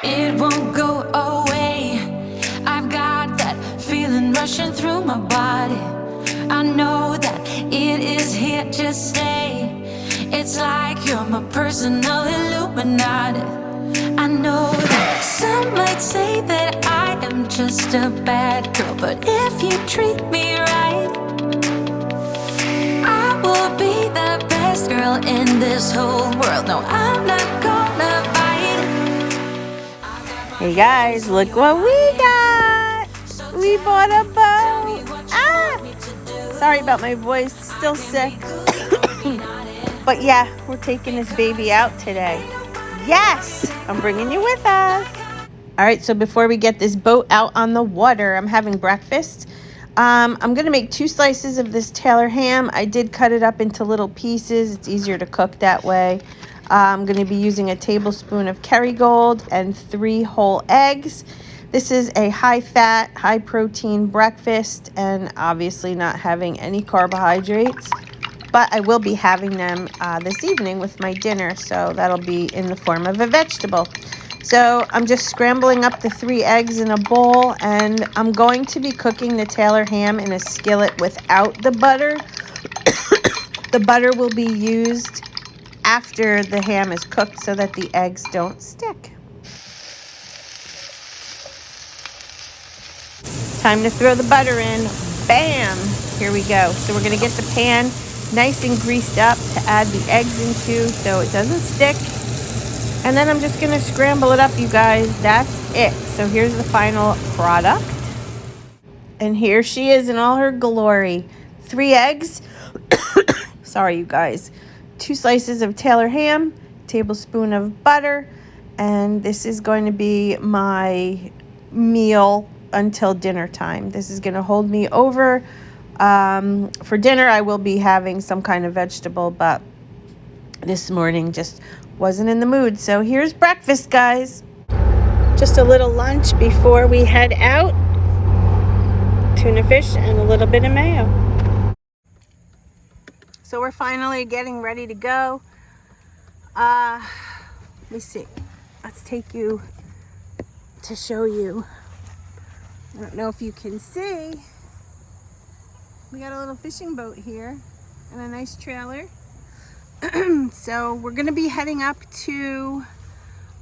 It won't go away. I've got that feeling rushing through my body. I know that it is here to stay. It's like you're my personal Illuminati. I know that some might say that I am just a bad girl, but if you treat me right, I will be the best girl in this whole world. No, I'm not gonna bite. Hey guys, look what we got! We bought a boat! Ah! Sorry about my voice, still sick. But yeah, we're taking this baby out today. Yes! I'm bringing you with us. Alright, so before we get this boat out on the water, I'm having breakfast. I'm going to make 2 slices of this Taylor ham. I did cut it up into little pieces. It's easier to cook that way. I'm going to be using a tablespoon of Kerrygold and 3 whole eggs. This is a high-fat, high-protein breakfast and obviously not having any carbohydrates. But I will be having them this evening with my dinner, so that'll be in the form of a vegetable. So I'm just scrambling up the 3 eggs in a bowl, and I'm going to be cooking the Taylor ham in a skillet without the butter. The butter will be used after the ham is cooked so that the eggs don't stick. Time to throw the butter in. Bam! Here we go. So we're going to get the pan nice and greased up to add the eggs into so it doesn't stick. And then I'm just going to scramble it up, you guys. That's it. So here's the final product. And here she is in all her glory. 3 eggs. Sorry, you guys. 2 slices of Taylor ham, tablespoon of butter, and this is going to be my meal until dinner time. This is going to hold me over. For dinner, I will be having some kind of vegetable, but this morning just wasn't in the mood. So here's breakfast, guys. Just a little lunch before we head out. Tuna fish and a little bit of mayo. So we're finally getting ready to go. Let me see. Let's take you to show you. I don't know if you can see. We got a little fishing boat here and a nice trailer. So we're going to be heading up to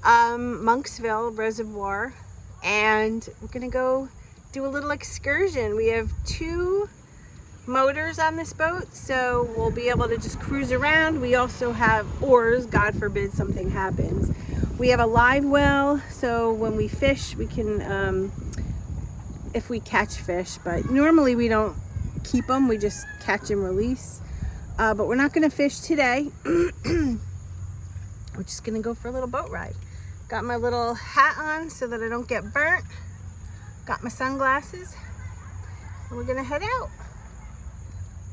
Monksville Reservoir, and we're going to go do a little excursion. We have 2 motors on this boat, so we'll be able to just cruise around. We also have oars, God forbid something happens. We have a live well, so when we fish, we can, if we catch fish, but normally we don't keep them, we just catch and release. But we're not going to fish today. We're just going to go for a little boat ride. Got my little hat on so that I don't get burnt. Got my sunglasses. And we're going to head out.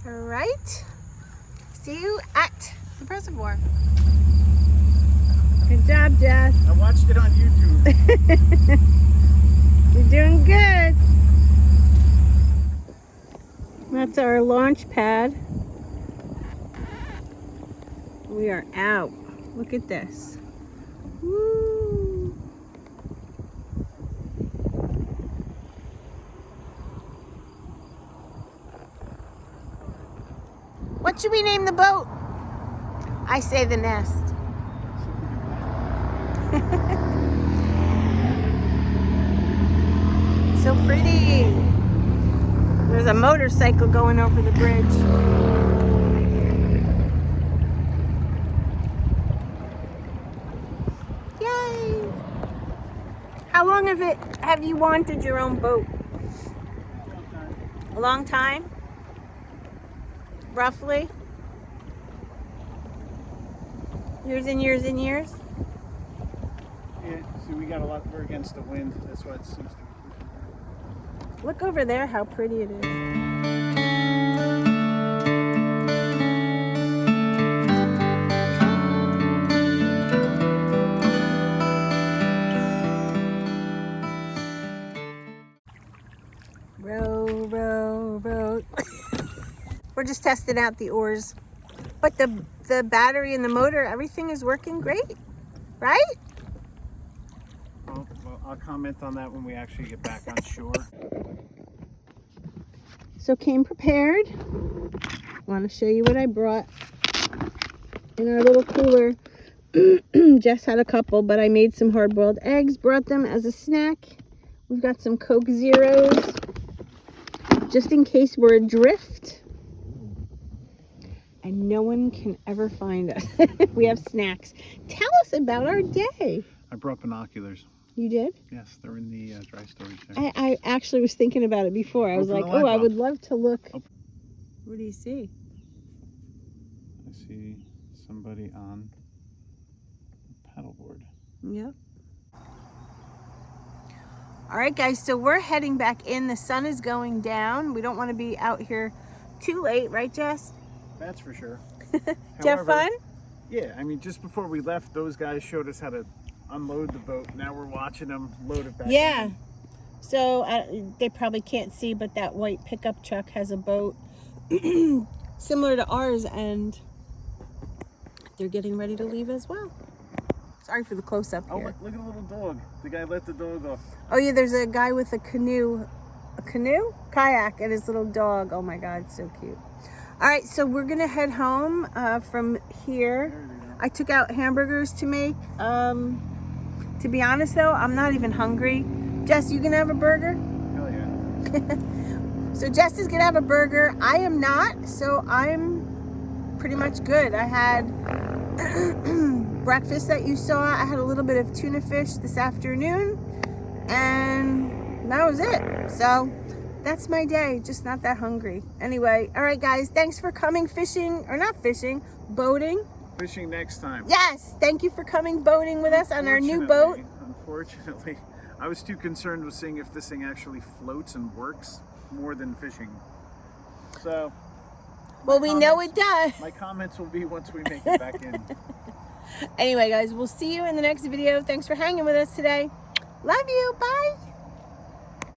All right. See you at the reservoir. Good job, Jess. I watched it on YouTube. You're doing good. That's our launch pad. We are out. Look at this. Woo. What should we name the boat? I say the Nest. So pretty. There's a motorcycle going over the bridge. Yay! How long have you wanted your own boat? A long time? Roughly? Years and years and years? Yeah, see, we got a lot, we're against the wind. That's why it seems to be. Look over there how pretty it is. Row, row, row. We're just testing out the oars. But the battery and the motor, everything is working great, right? Oh, I'll comment on that when we actually get back on shore. So came prepared. Want to show you what I brought in our little cooler. Jess had a couple, but I made some hard-boiled eggs, brought them as a snack. We've got some Coke Zeros, just in case we're adrift and no one can ever find us. We have snacks. Tell us about our day. I brought binoculars. You did? Yes, they're in the dry storage there. I actually was thinking about it before. I was Open like, the oh, I laptop. would love to look. Open. What do you see? I see somebody on a paddleboard. Yeah. All right, guys, so we're heading back in. The sun is going down. We don't want to be out here too late, right, Jess? That's for sure. Did you have fun? Yeah, I mean, just before we left, those guys showed us how to unload the boat. Now we're watching them load it back Yeah. in. So they probably can't see, but that white pickup truck has a boat similar to ours, and they're getting ready to leave as well. Sorry for the close-up Oh, here. look at the little dog. The guy let the dog off. Oh yeah, there's a guy with a canoe? Kayak, and his little dog. Oh my God, so cute. All right, so we're gonna head home from here. I took out hamburgers to make. To be honest though, I'm not even hungry. Jess, you gonna have a burger? Hell yeah. So Jess is gonna have a burger. I am not, so I'm pretty much good. I had breakfast that you saw. I had a little bit of tuna fish this afternoon, and that was it. So that's my day, just not that hungry. Anyway, all right guys, thanks for coming fishing, or not fishing, boating. Fishing next time. Yes, thank you for coming boating with us on our new boat. Unfortunately, I was too concerned with seeing if this thing actually floats and works more than fishing. So, Well, we know it does. my comments will be once we make it back in. Anyway guys, we'll see you in the next video. Thanks for hanging with us today. Love you, bye.